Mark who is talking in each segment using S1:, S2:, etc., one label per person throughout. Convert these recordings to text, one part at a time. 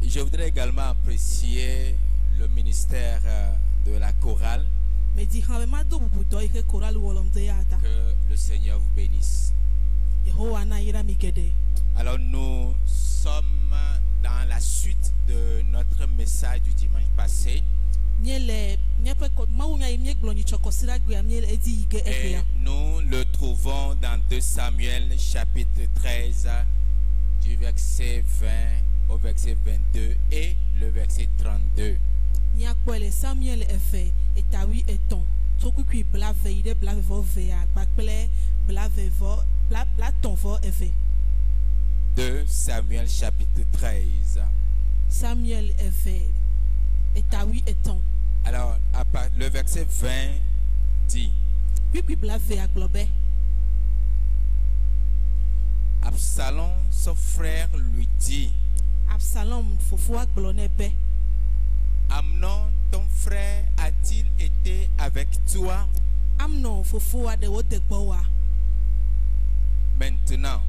S1: Je voudrais également apprécier le ministère de la chorale. Que le Seigneur vous bénisse. Alors nous sommes dans la suite de notre message du dimanche passé. Et nous le trouvons dans 2 Samuel chapitre 13 du verset 20 au verset 22 et le verset 32.
S2: Samuel
S1: 2 Samuel chapitre 13.
S2: Samuel
S1: Alors, le verset 20 dit: Absalom, son frère, lui dit: Amnon, ton frère, a-t-il été avec toi? Maintenant,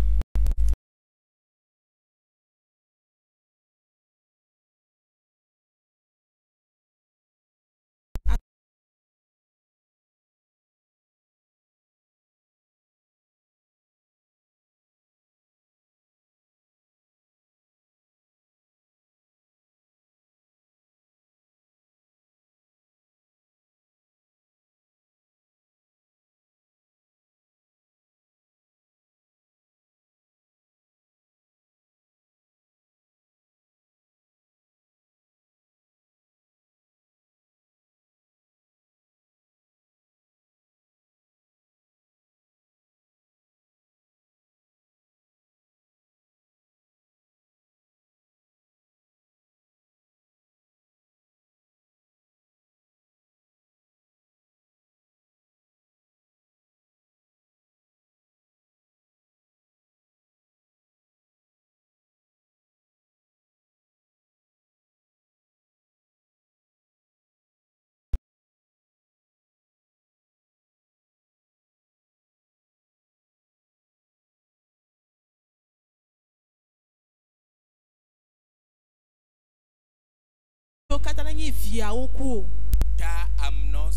S1: car Amnon,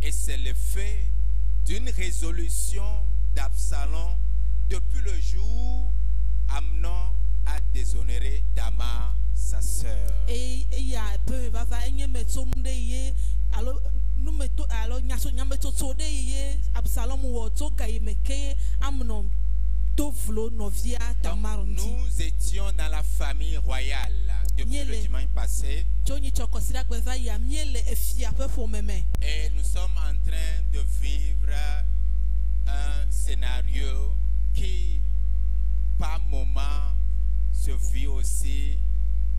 S1: et c'est le fait d'une résolution d'Absalom depuis le jour Amnon a déshonoré Tamar, sa sœur. Donc, nous étions dans la famille royale depuis le dimanche passé. Et nous sommes en train de vivre un scénario qui, par moment, se vit aussi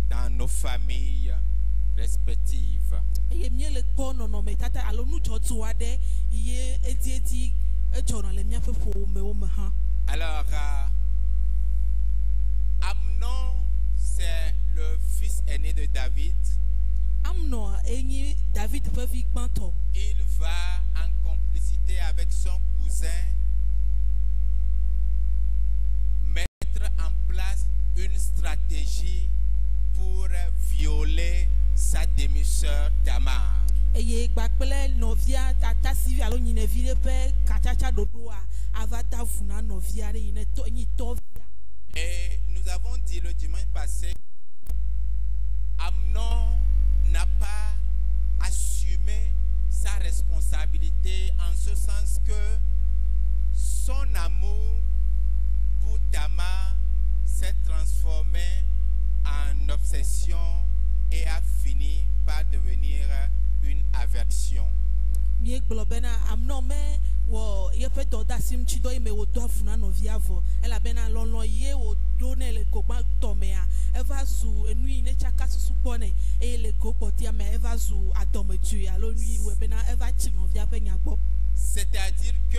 S1: dans nos familles respectives. Alors, Amnon, c'est le fils aîné de David. Il va en complicité avec son cousin mettre en place une stratégie pour violer sa demi-sœur Tamar. Et nous avons dit le dimanche passé, Amnon n'a pas assumé sa responsabilité en ce sens que son amour pour Tamar s'est transformé en obsession et a fini par devenir une aversion. C'est-à-dire que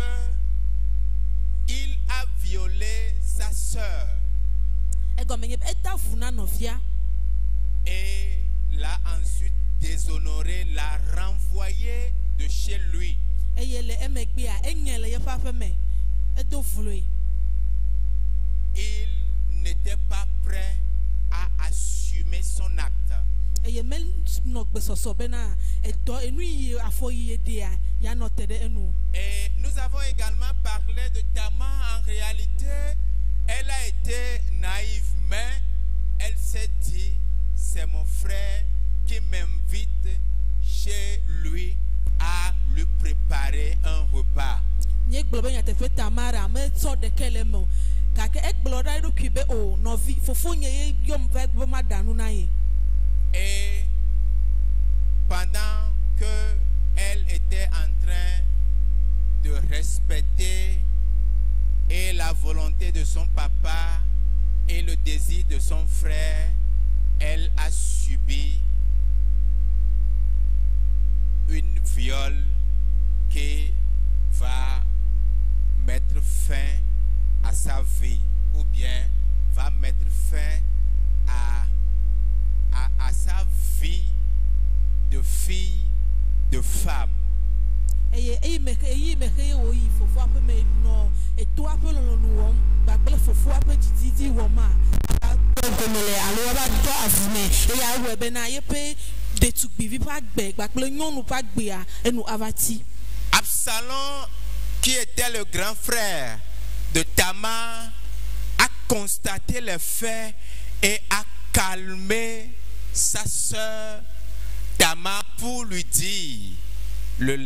S1: il a violé sa sœur et l'a ensuite déshonoré, l'a renvoyé de chez lui. Il n'était pas prêt
S2: nɔ gbesɔsɔ bena etɔ enu yi afɔ yi dia ya nɔ te ɖe enu.
S1: Et nous avons également parlé de Tamar. En réalité, elle a été naïve, mais elle s'est dit, c'est mon frère qui m'invite chez lui à lui préparer un repas.
S2: Nye gblɔ be nyateƒe Tamara me tsɔ ɖeke le me o gake egblɔ ɖa eɖokui be o nɔvi fofo nye ye yɔm va be ma ɖa nu na ye.
S1: Et pendant que elle était en train de respecter et la volonté de son papa et le désir de son frère, elle a subi une viol qui va mettre fin à sa vie ou bien va mettre fin à sa vie de fille, de femme.
S2: Eye eyi me ke wo yi fofo aƒe me nɔ eto aƒe lɔlɔnu wɔm gbagble fofo aƒe dzidzi wɔm a gome le alo ava tɔ avu me eye awɔe bena yeƒe ɖetugbivi ƒe agbe gbagble nyɔnu ƒe agbea enu ava ti.
S1: Absalom, qui était le grand frère de Tamar, a constaté les faits et a calmé sa sœur Tamar pour lui dire: le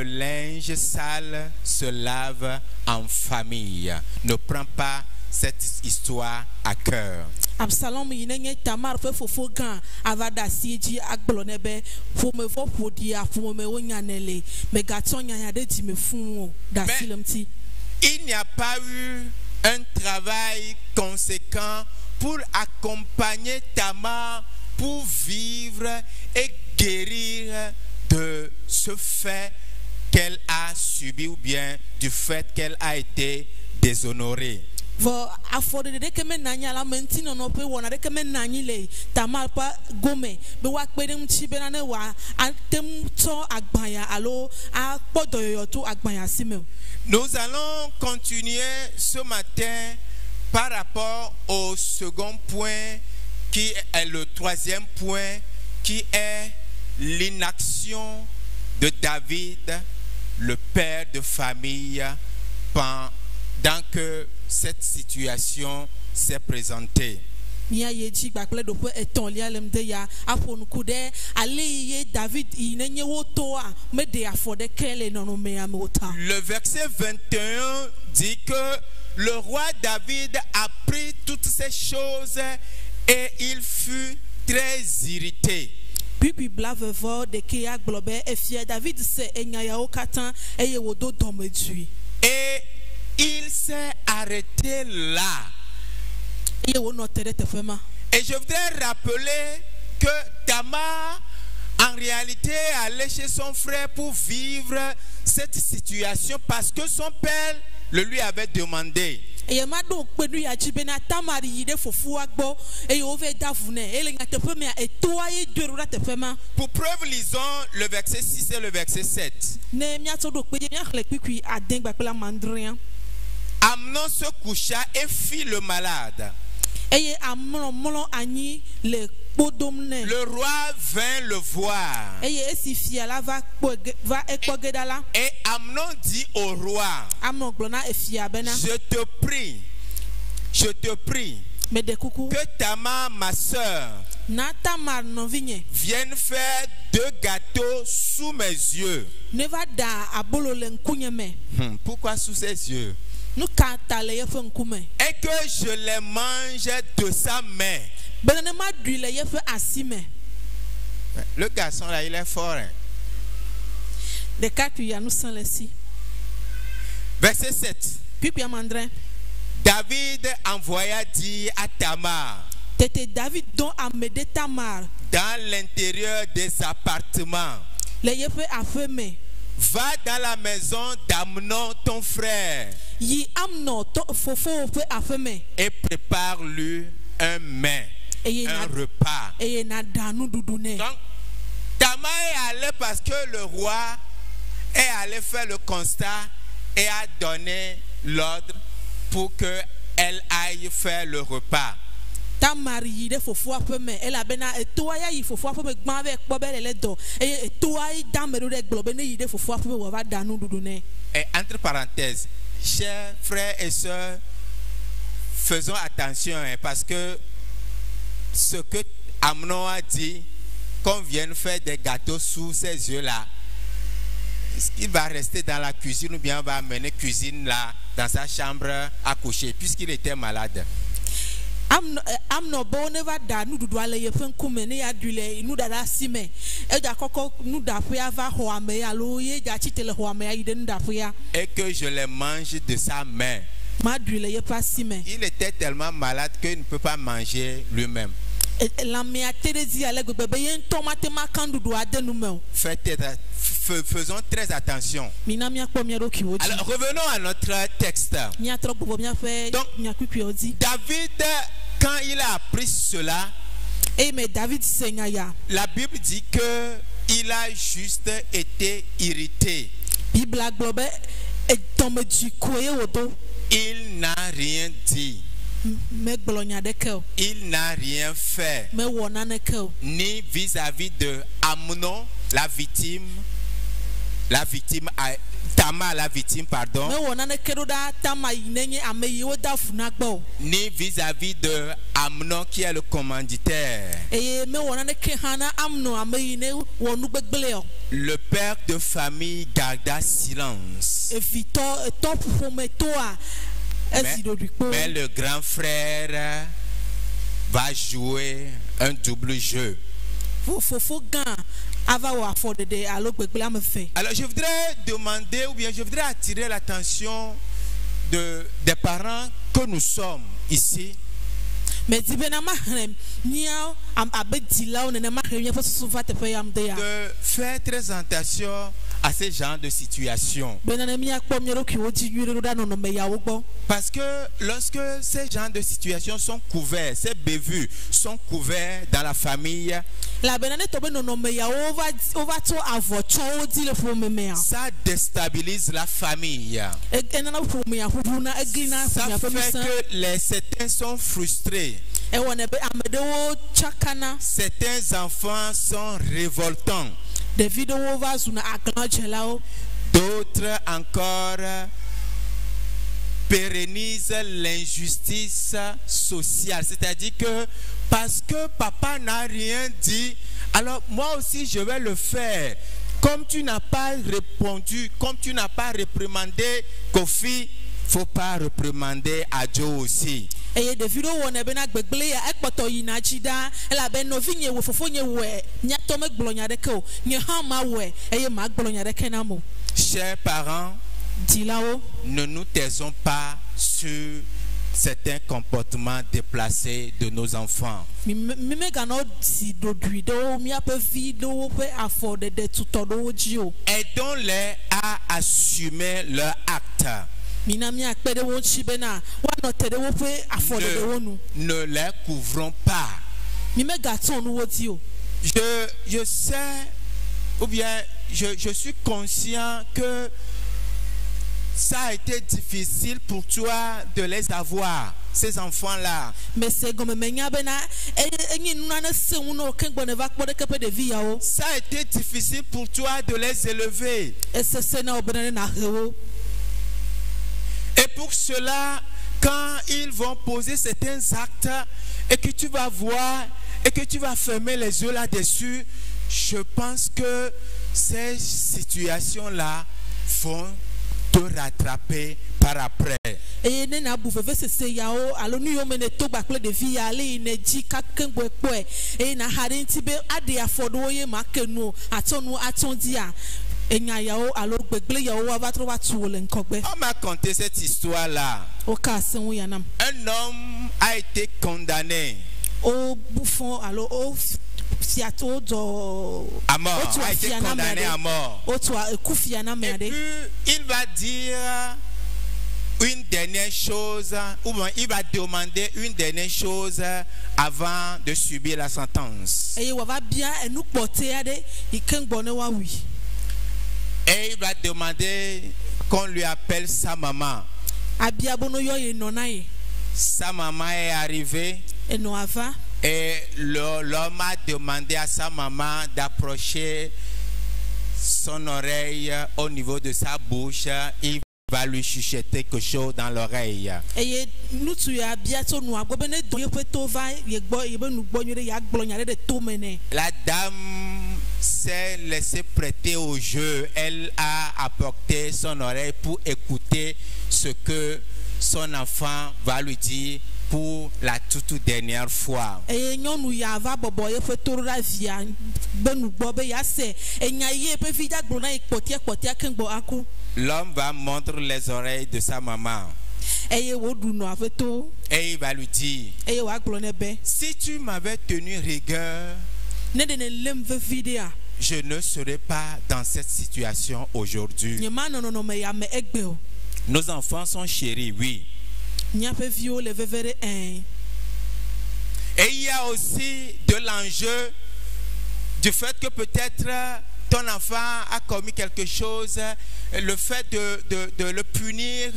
S1: linge sale se lave en famille. Ne prends pas cette histoire à cœur.
S2: Absalom yi nenye Tamar ƒe fofo gã ava ɖe asi dzi agblɔ ne be ƒomevɔ ƒoɖia ƒome wo nya ne le megatsɔ nyanya ɖe dzime fũu o ɖe asi le ŋuti.
S1: Il n'y a pas eu un travail conséquent pour accompagner Tamar pour vivre et guérir de ce fait qu'elle a subi ou bien du fait qu'elle a été déshonorée.
S2: Vɔ afɔ ɖeɖe ke me nanyi ala me ŋuti nɔnɔ ƒe wɔna ɖeke me nanyi le Tamar ƒe gome be woakpe ɖe ŋuti bena ne wòa ate ŋu tsɔ agbanya alo akpɔ dɔyɔyɔ to agbanya si me.
S1: Nous allons continuer ce matin par rapport au second point qui est le troisième point, qui est l'inaction de David, le père de famille, pendant que cette situation s'est présentée.
S2: Nia ye dzi gbakple ɖoƒe etɔ̃lia le mde ya aƒo nuku ɖe ale ye David yi nenye wo toa meɖe afɔ ɖeke le nɔnɔmea me o ta.
S1: Le verset 21 dit que le roi David apprit toutes ces choses et il fut très irrité.
S2: Pipi blavevɔ ɖeke ya gblɔ be efia David se enya yawo katã eye wòdo dɔmedzoe.
S1: Et il s'est arrêté là.
S2: Et
S1: je voudrais rappeler que Tamar, en réalité, allait chez son frère pour vivre cette situation parce que son père le lui avait demandé. Pour preuve, lisons le verset 6 et le verset 7. Amnon se coucha et fit le malade. Le roi vint le voir. Et Amnon dit au roi: je te prie que Tamar, ma soeur, vienne faire 2 gâteaux sous mes yeux. Pourquoi sous ses yeux? Et que je les mange de sa main. Le garçon là, il est fort. Hein? Verset 7. David envoya dire à Tamar, dans l'intérieur des appartements, va dans la maison d'Amnon ton frère et prépare-lui un mets, un repas. Donc, Tamar est allé parce que le roi est allé faire le constat et a donné l'ordre pour qu'elle aille faire le repas.
S2: Donc Tamar yi de fofoa pe me elabena etoa ya yi fofoa pe me gban ve kpo be le do etoa yi damero de glo be ne yi de fofoa pe me wo va danu dudu ne.
S1: Et entre parenthèses, chers frères et sœurs, faisons attention parce que ce que Amnon a dit, qu'on vienne faire des gâteaux sous ses yeux là, il va rester dans la cuisine ou bien on va amener cuisine là dans sa chambre à coucher puisqu'il était malade.
S2: Amnon bon ne va da nous doit aller fen kume ne ya dule nous da sime e da koko nous da pia va ho ame ya lo ye ja chitele ho ame ya ide nda pia
S1: et que je les mange de sa main.
S2: Ma dule ye pas sime.
S1: Il était tellement malade qu'il ne peut pas manger lui-même.
S2: La mea Thérèse allait bébé yen tomate ma kandu do ade nous me.
S1: Faisons très attention. Alors revenons à notre texte. Donc David, quand il a appris cela, la Bible dit que il a juste été irrité. Il n'a rien dit. Il n'a rien fait, ni vis-à-vis de Amnon, Tamar, la victime, pardon, ni vis-à-vis de Amnon qui est le commanditaire. Le père de famille garda silence. Mais le grand frère va jouer un double jeu. Alors je voudrais demander ou bien je voudrais attirer l'attention des parents que nous sommes ici. De faire très attention à ce genre de situation. Parce que lorsque ces genres de situations sont couverts, ces bévues sont couverts dans la famille, ça déstabilise la famille. Ça fait que certains sont frustrés. Certains enfants sont révoltants. D'autres encore pérennisent l'injustice sociale. C'est-à-dire que parce que papa n'a rien dit, alors moi aussi je vais le faire. Comme tu n'as pas répondu, comme tu n'as pas réprimandé Kofi, il ne faut pas réprimander Adjo aussi. Chers parents, ne nous taisons pas sur certains comportements déplacés de nos enfants. Aidons-les à assumer leur acte. Ne les couvrons pas. Je sais, ou bien je suis conscient que ça a été difficile pour toi de les avoir, ces enfants-là. Ça a été difficile pour toi de les élever. Et pour cela, quand ils vont poser certains actes et que tu vas voir et que tu vas fermer les yeux là-dessus, je pense que ces situations-là vont te rattraper par après. On m'a conté cette histoire-là. Un homme a été condamné à mort, a été condamné à mort. Et puis il va dire une dernière chose, ou bien il va demander une dernière chose avant de subir la sentence. Et il va demander qu'on lui appelle sa maman. Sa maman est arrivée. Et l'homme a demandé à sa maman d'approcher son oreille au niveau de sa bouche. Il va lui chuchoter quelque chose dans l'oreille. La dame s'est laissée prêter au jeu. Elle a apporté son oreille pour écouter ce que son enfant va lui dire pour la toute dernière fois. L'homme va montrer les oreilles de sa maman. Et il va lui dire, si tu m'avais tenu rigueur, je ne serais pas dans cette situation aujourd'hui. Nos enfants sont chéris, oui. Et il y a aussi de l'enjeu du fait que peut-être ton enfant a commis quelque chose, le fait de le punir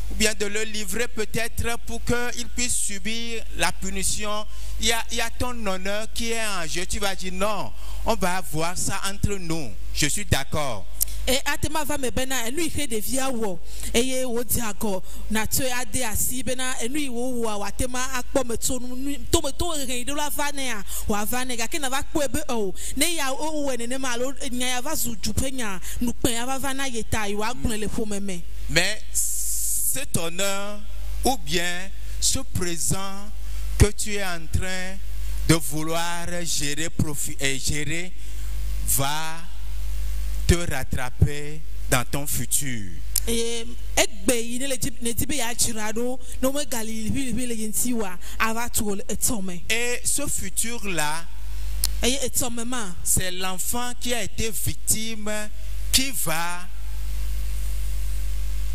S1: ou bien de le livrer peut-être pour qu'il puisse subir la punition. Il y a ton honneur qui est en jeu. Tu vas dire non, on va voir ça entre nous. Je suis d'accord.
S2: Et atema va me bena enu ihe de via wo eye wo di ago na to ade asi bena enu wo wo atema akpo meto to re de la vane a wa vane ga ke na va kpo ebe o ne ya o we ne ma lo nya ya va zu jupenya nu pe ya va vana yeta wa gun le fo meme. Mais
S1: cet honneur ou bien ce présent que tu es en train de vouloir gérer va te rattraper dans ton futur.
S2: Et
S1: ce futur-là, c'est l'enfant qui a été victime qui va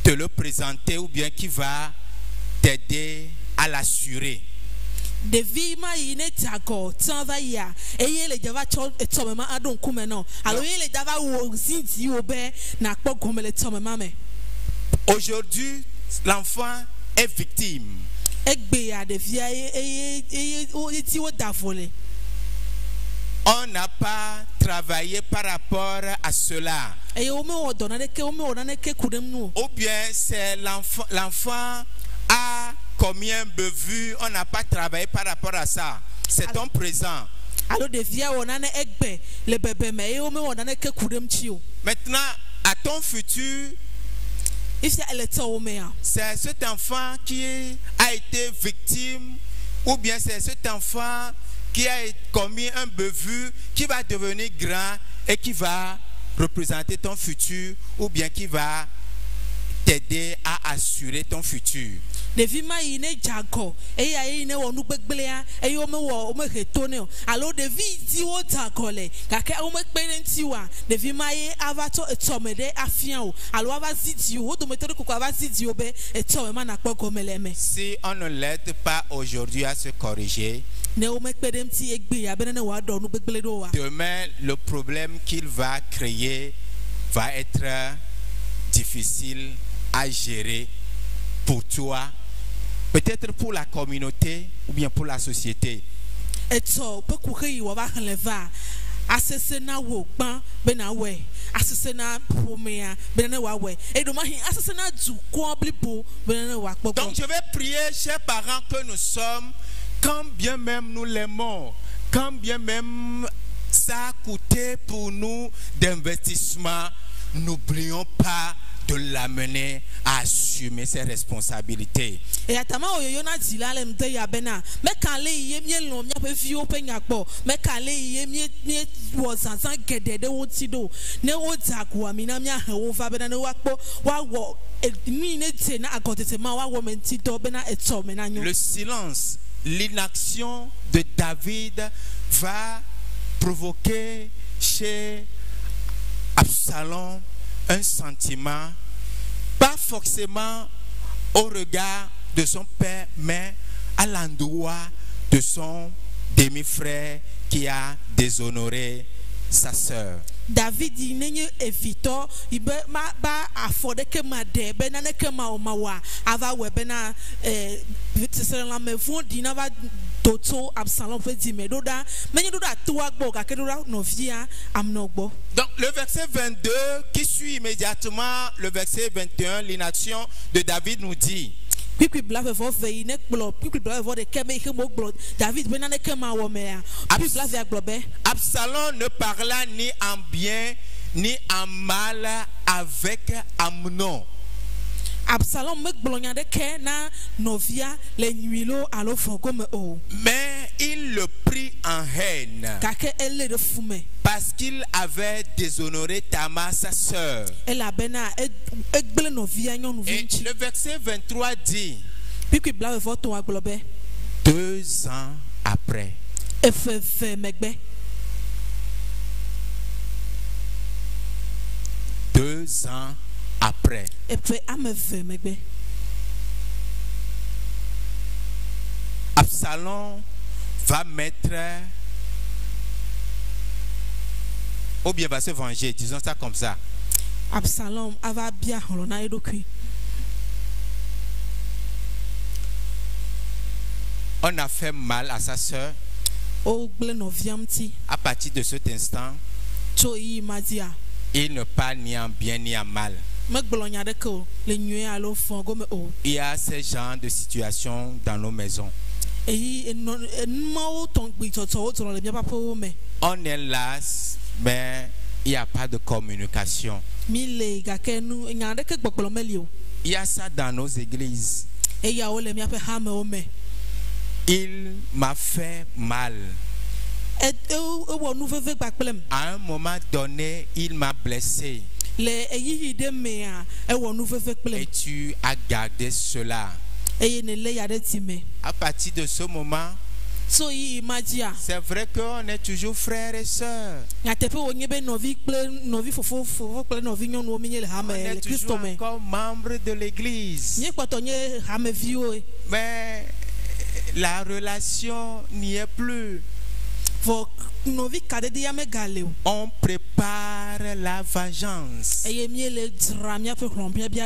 S1: te le présenter ou bien qui va t'aider à l'assurer.
S2: De vie ma yine tako tava ya eye le java tomema adon kumeno alo le java wo zinzi obe na kpo gomele tomema me.
S1: Aujourd'hui l'enfant est victime.
S2: Egbe ya de via eye o ti wo davole.
S1: On n'a pas travaillé par rapport à cela. Ou bien c'est l'enfant a commis un bevue, on n'a pas travaillé par rapport à ça. C'est ton présent. Maintenant, à ton futur, c'est cet enfant qui a été victime, ou bien c'est cet enfant qui a commis un bevue qui va devenir grand et qui va représenter ton futur, ou bien qui va t'aider à assurer ton futur.
S2: De vie ma ine jago e ya ine wonu gbegblea e yo me wo o me hetone alo de vie ti wo takole ka ke o me pere ntiwa de vie ma ye avato etomede afian o alo ava ziti o do metere ko ava ziti o be etome ma na kpo gomeleme.
S1: Si on ne l'aide pas aujourd'hui à se corriger,
S2: demain
S1: le problème qu'il va créer va être difficile à gérer pour toi, peut-être pour la communauté ou bien pour la société.
S2: Asesena wo gban bena we asesena pomea bena wa we edomahi asesena du ko blibo bena wa kpoko.
S1: Donc je vais prier, chers parents, que nous sommes, quand bien même nous l'aimons, quand bien même ça a coûté pour nous d'investissement, n'oublions pas de l'amener à assumer ses responsabilités.
S2: Et atama oyoyo na dilale mde ya bena me kan le ye mie lo mia pe fi o pe nyakpo me kan le ye mie wo sansan gedede wo ti do ne wo takwa mi na mia han wo fa bena ne wa kpo wa wo mi ne te na agotete ma wa wo menti do bena eto me na nyo.
S1: Le silence, l'inaction de David va provoquer chez Absalom un sentiment, pas forcément au regard de son père, mais à l'endroit de son demi-frère qui a déshonoré sa sœur.
S2: David dit nenye evito ibe ma ba afode ke ma de be na ne ke ma o ma wa ava we be na tsere la me fon di na va toto Absalom fait dire mais doda mais doda toi gbo ka ke doda novia Amnon gbo.
S1: Donc le verset 22 qui suit immédiatement le verset 21, l'inaction de David nous dit
S2: David
S1: Absalom ne parla ni en bien ni en mal avec Amnon.
S2: Absalom
S1: mais il le prit en haine parce qu'il avait déshonoré Tamar sa sœur. Et le verset 23 dit 2 ans après. 2 ans après. Absalom va mettre ou bien va se venger, disons ça comme ça.
S2: Absalom va bien
S1: on a fait mal à sa sœur. À partir de cet instant, il ne parle ni en bien ni en mal. Il y a ce genre de situation dans nos maisons. On est là, mais il n'y a pas de communication. Il y a ça dans nos églises. Il m'a fait mal. À un moment donné, il m'a blessé. Et tu as gardé cela. À partir de ce moment, c'est vrai qu'on est toujours frères et sœurs. On est toujours encore membres de l'église. Mais la relation n'y est plus. On prépare la vengeance.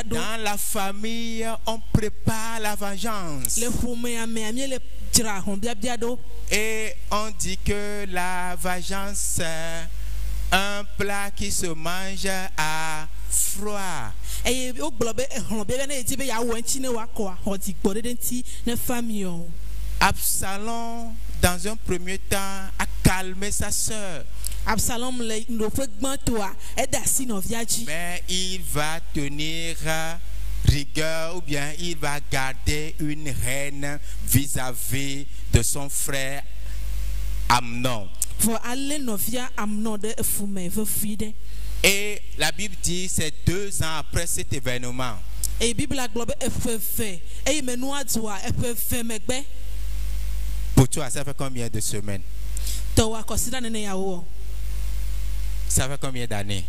S1: Dans la famille, on prépare la vengeance. Et on dit que la vengeance, c'est un plat qui se mange à froid. Absalom, dans un premier temps, a calmé sa sœur. Mais il va tenir rigueur, ou bien il va garder une haine vis-à-vis de son frère Amnon. Et la Bible dit c'est 2 ans après cet événement. Pour toi, ça fait combien de semaines? Ça fait combien d'années?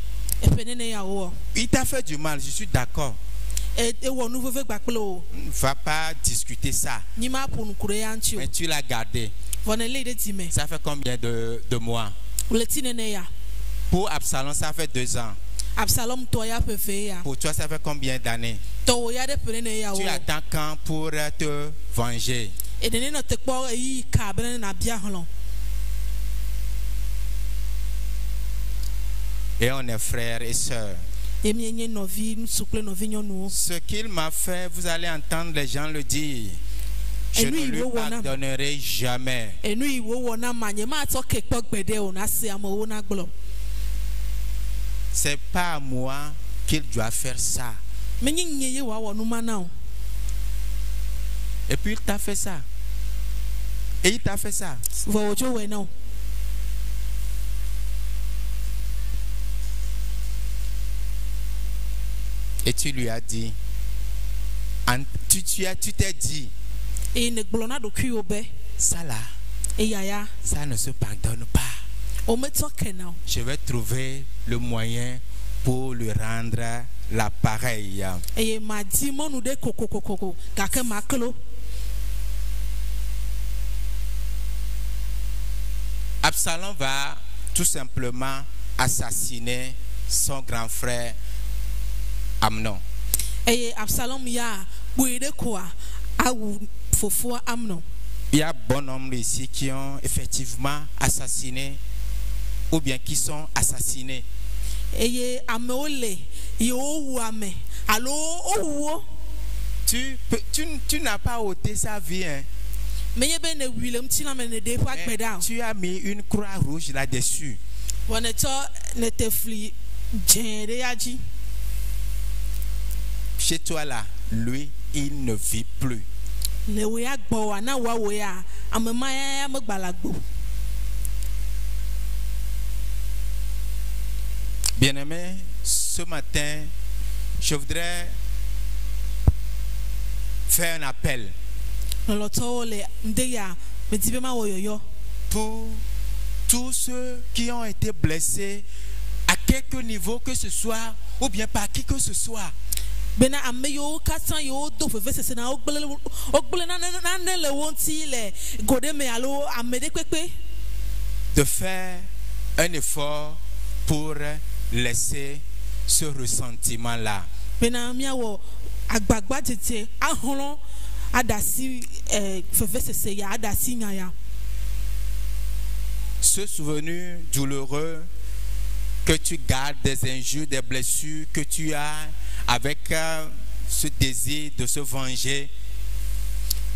S1: Il t'a fait du mal, je suis d'accord. Ne va pas discuter ça. Mais tu l'as gardé. Ça fait combien de mois? Pour Absalom, ça fait 2 ans. Pour toi, ça fait combien d'années? Tu attends quand pour te venger? Et on est frères et sœurs. Ce qu'il m'a fait, vous allez entendre les gens le dire. Je ne lui pardonnerai jamais. C'est pas à moi qu'il doit faire ça. Et puis il t'a fait ça. Et il t'a fait ça. Et tu lui as dit, tu t'es dit, ça là, ça ne se pardonne pas. Je vais trouver le moyen pour lui rendre l'appareil. Absalom va tout simplement assassiner son grand frère Amnon. Il y a bon nombre ici qui ont effectivement assassiné ou bien qui sont assassinés.
S2: eye ameole yewo ame alo owo
S1: Tu n'as pas ôté sa vie, hein?
S2: meye be ne wilem tina me ne de fa gbeda
S1: Tu as mis une croix rouge là-dessus.
S2: wona to ne tefli jende yaji
S1: Chez toi là, lui, il ne vit plus.
S2: le we agbo wa na wa we a amema ya me gbalagbo.
S1: Bien-aimé, ce matin, je voudrais faire un appel
S2: Loloto le ndeya me dibe ma wo yoyo
S1: pour tous ceux qui ont été blessés à quelque niveau que ce soit ou bien par qui que ce soit.
S2: bena ameyo katan yo do feve sese na ogbele na le wonti le gode me alo amede pepe
S1: De faire un effort pour laisser ce ressentiment-là.
S2: bena miawo agbagba tete aholo adasi feve sese ya adasi nyaya
S1: Ce souvenir douloureux que tu gardes des injures, des blessures que tu as avec ce désir de se venger.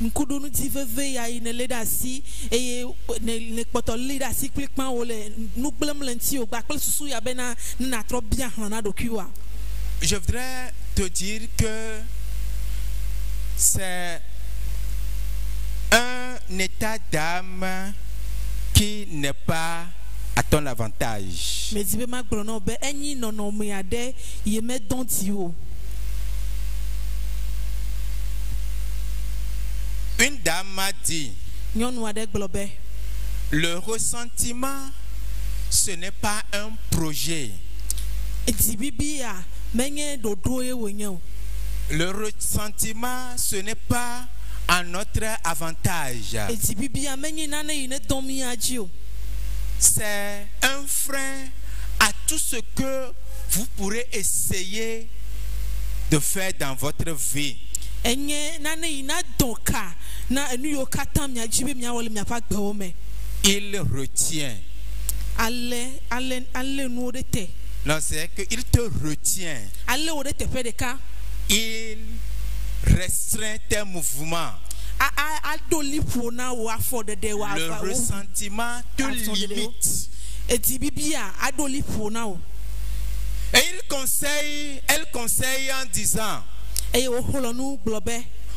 S2: nkudunu ti veve ya ine le dasi eye ne kpoto le dasi klikpan o le nugbelem lenti o gba pele susu ya bena na tro bien hana dokiwa.
S1: Je voudrais te dire que c'est un état d'âme qui n'est pas à ton avantage.
S2: Me dibe ma gboro no be enyi nono me ade ye me don ti o.
S1: Une dame m'a dit,
S2: Nyonu ade gboro be
S1: le ressentiment, ce n'est pas un projet.
S2: eti bibia menye dodo e wonye o.
S1: Le ressentiment, ce n'est pas à notre avantage.
S2: Eti bibia menye nane ine domi aji o.
S1: C'est un frein à tout ce que vous pourrez essayer de faire dans votre vie.
S2: Enye nane ina donka na enu yo katam nya jibe mia wole mia pa gbewo me.
S1: Il retient.
S2: Ale nu de te.
S1: Non, c'est qu'il te retient.
S2: Ale o de te pe de ka.
S1: Il restreint tes mouvements.
S2: A doli pona o afo de wa.
S1: Le ressentiment te limite.
S2: Eti bibia a doli pona o.
S1: Et elle conseille en disant,
S2: Eye o holonu globe.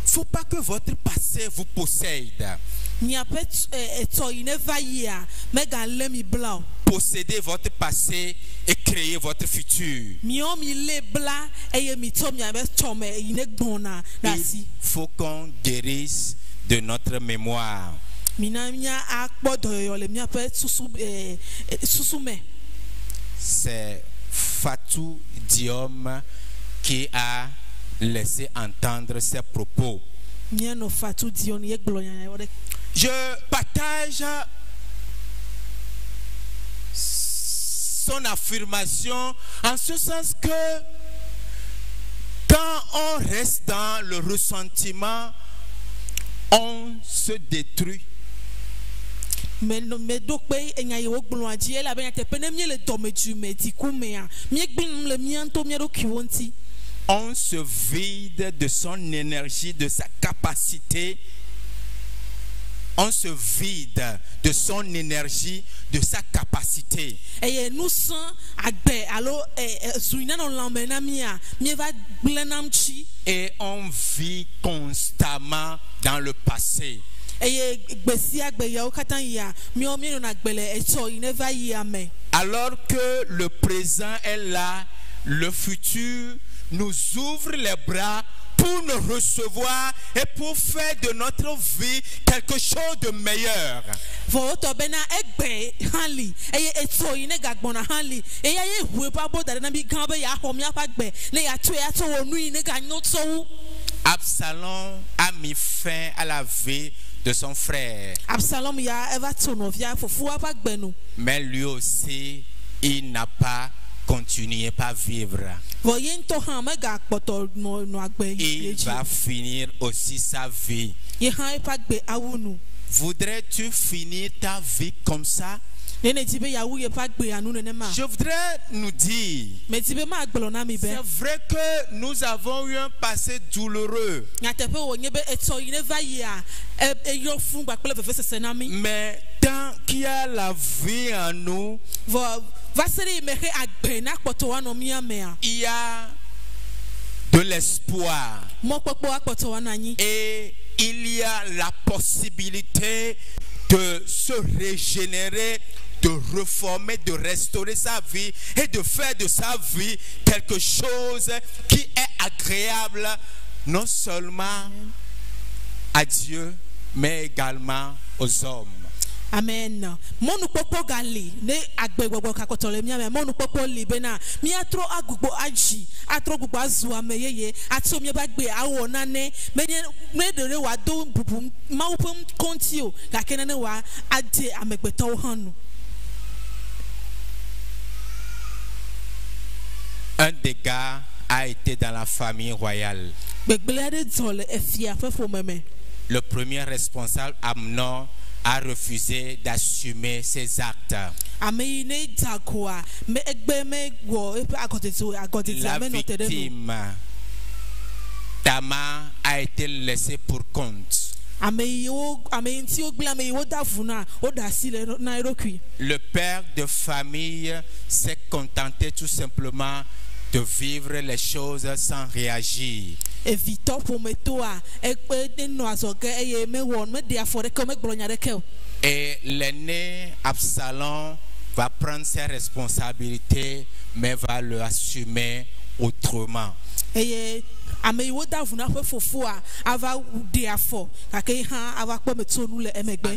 S1: faut pas que votre passé vous possède.
S2: Niapet eto ine va ya mega lemi blau.
S1: Possédez votre passé et créez votre futur.
S2: Mio mi le bla eye mi to mi abe chome ine gbona na si.
S1: Il faut qu'on guérisse de notre mémoire.
S2: Mina mia akpodo yo le mia pe susu me.
S1: C'est Fatou Diom qui a laissé entendre ces propos.
S2: Mia no Fatou Diom ye glonya yo de.
S1: Je partage son affirmation en ce sens que quand on reste dans le ressentiment, on se détruit.
S2: Me do pe enya yo glonya ji ela be te pene mi le do meju me ti ku me a. Mi gbin le mi anto mi do kiwonti.
S1: On se vide de son énergie, de sa capacité. On se vide de son énergie, de sa capacité.
S2: Eye nous san agbe alo zuina no lamena mia mi va blenam chi.
S1: Et on vit constamment dans le passé.
S2: Eye gbesi agbe ya o katan ya mi o mi no na gbele eto ine va ya me.
S1: Alors que le présent est là, le futur nous ouvre les bras pour nous recevoir et pour faire de notre vie quelque chose de meilleur.
S2: Voto bena egbe hanli eye eto ine gagbona hanli eye ye hue pa bo dare na bi gan be ya ho mi apa gbe le ya to onu ine ga nyoto.
S1: Absalom a mis fin à la vie de son frère.
S2: Absalom ya eva tono via fofu apa gbe nu.
S1: Mais lui aussi, il n'a pas continué à vivre. Il va finir aussi sa vie. voudrais-tu finir ta vie comme ça? Je voudrais nous dire, c'est vrai que nous avons eu un passé douloureux. Mais tant qu'il y a la vie en nous, il y a de l'espoir. Et il y a la possibilité de se régénérer, de reformer, de restaurer sa vie et de faire de sa vie quelque chose qui est agréable non seulement à Dieu mais également aux hommes.
S2: Amen. Monu popo gali ne agbegbo kakotole miame monu popo libena mi atro agugbo aji atro gugbo azu ameyeye atso mi bagbe awo nane me dere wa do bubu mawpom kontio ka kenene wa ade amegbeto hanu.
S1: Un des gars a été dans la famille royale. Le premier responsable, Amnon, a refusé d'assumer ses actes. La victime, Tamar, a été laissée pour compte. Le père de famille s'est contenté tout simplement de vivre les choses sans réagir. Et l'aîné Absalom va prendre ses responsabilités, mais va le assumer autrement. En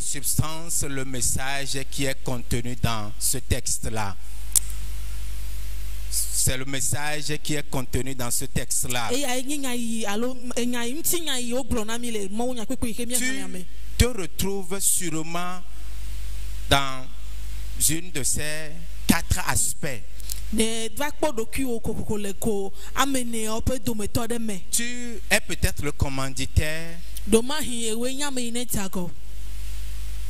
S1: substance, le message qui est contenu dans ce texte-là. C'est le message qui est contenu dans ce texte-là. Tu te retrouves sûrement dans une de ces 4 aspects. Tu es peut-être le commanditaire,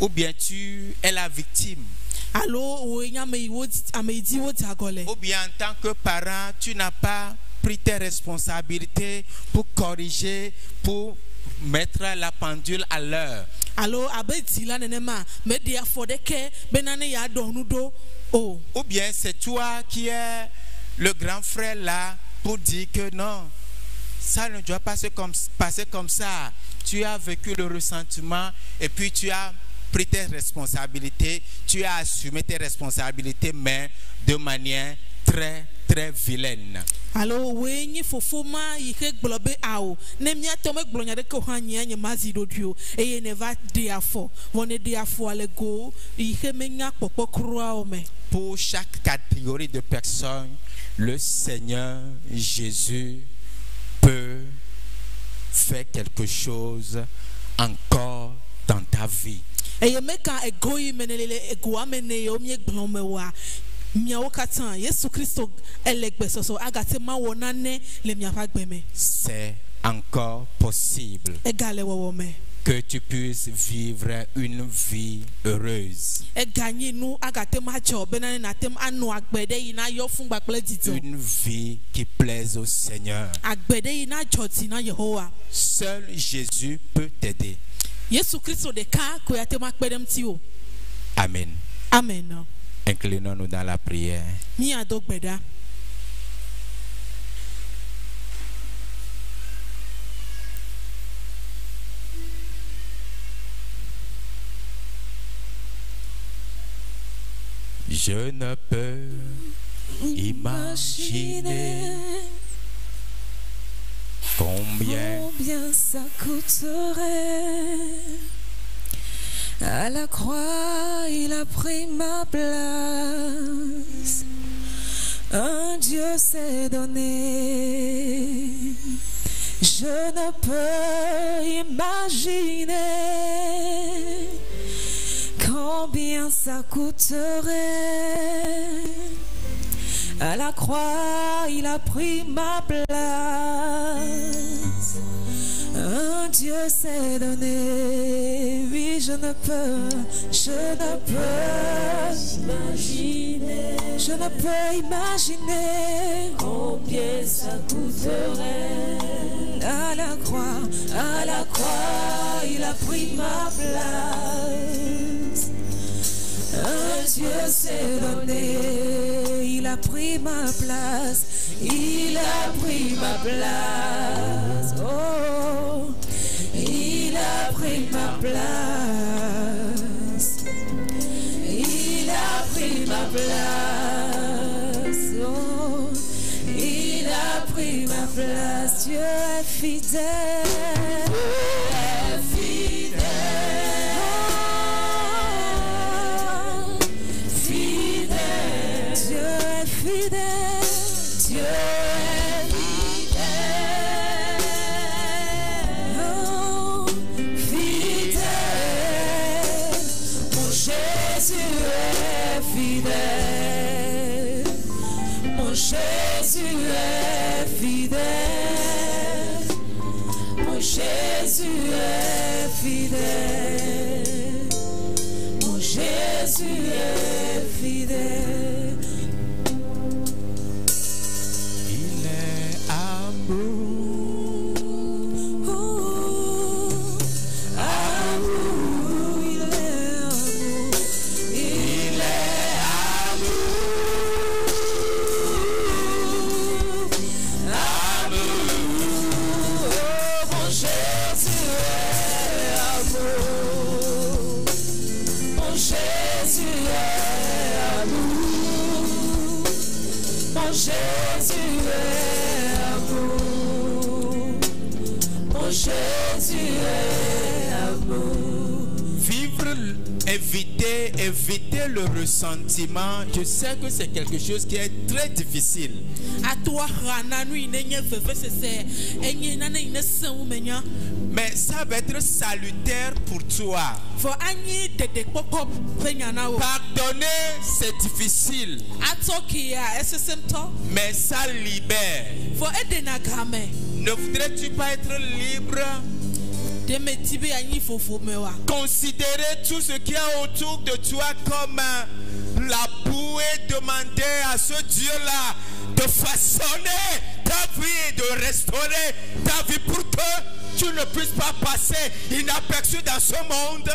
S1: ou bien tu es la victime. Ou bien en tant que parent, tu n'as pas pris tes responsabilités pour corriger, pour mettre la pendule à l'heure. Ou bien c'est toi qui es le grand frère là pour dire que non, ça ne doit pas se passer comme ça. Tu as vécu le ressentiment et puis tu as pris tes responsabilités, tu as assumé tes responsabilités, mais de manière très très vilaine.
S2: Alors oui, fofoma yike globe ao. Nemia tome glonya de kohanya nyamazi dodio. Eye neva diafo. Wone diafo alego. Yike menya popo krua ome.
S1: Pour chaque catégorie de personnes, le Seigneur Jésus peut faire quelque chose encore dans ta vie.
S2: Eye meka egoi menelele ego amene yo mie glomewa.
S1: C'est encore possible que tu puisses vivre une vie heureuse, une vie qui plaise au Seigneur. Seul Jésus peut t'aider. Amen.
S2: Amen.
S1: Inclinons-nous dans la prière. Je ne peux imaginer combien
S3: ça coûterait. À la croix, il a pris ma place. Un Dieu s'est donné. Je ne peux imaginer combien ça coûterait. À la croix, il a pris ma place. Un Dieu s'est donné, oui, je ne peux imaginer
S4: combien ça coûterait.
S3: À la croix, il a pris ma place. Un Dieu s'est donné, il a pris ma place, il a pris ma place. Oh, il a pris ma place, il a pris ma place. Oh, il a pris ma place. Dieu est fidèle. Jésus est fidèle, mon Jésus est fidèle.
S1: Il est amour.
S3: Oh, amour, il est amour, il est Jésus est amour, mon Jésus est amour.
S1: Vivre, éviter le ressentiment, je sais que c'est quelque chose qui est très difficile. Mais ça va être salutaire pour toi. Pardonner, c'est difficile. Mais ça libère. Ne voudrais-tu pas être libre? Considérer tout ce qu'il y a autour de toi comme la boue et demander à ce Dieu-là de façonner ta vie et de restaurer ta vie pour que tu ne puisses pas passer inaperçu dans ce monde.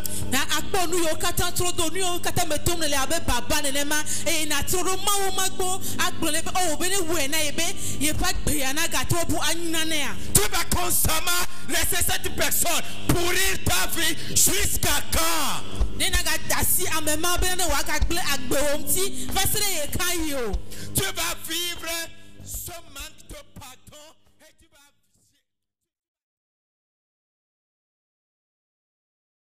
S1: Tu vas constamment laisser cette personne pourrir ta vie jusqu'à quand? Tu vas vivre ce manque de pardon et tu vas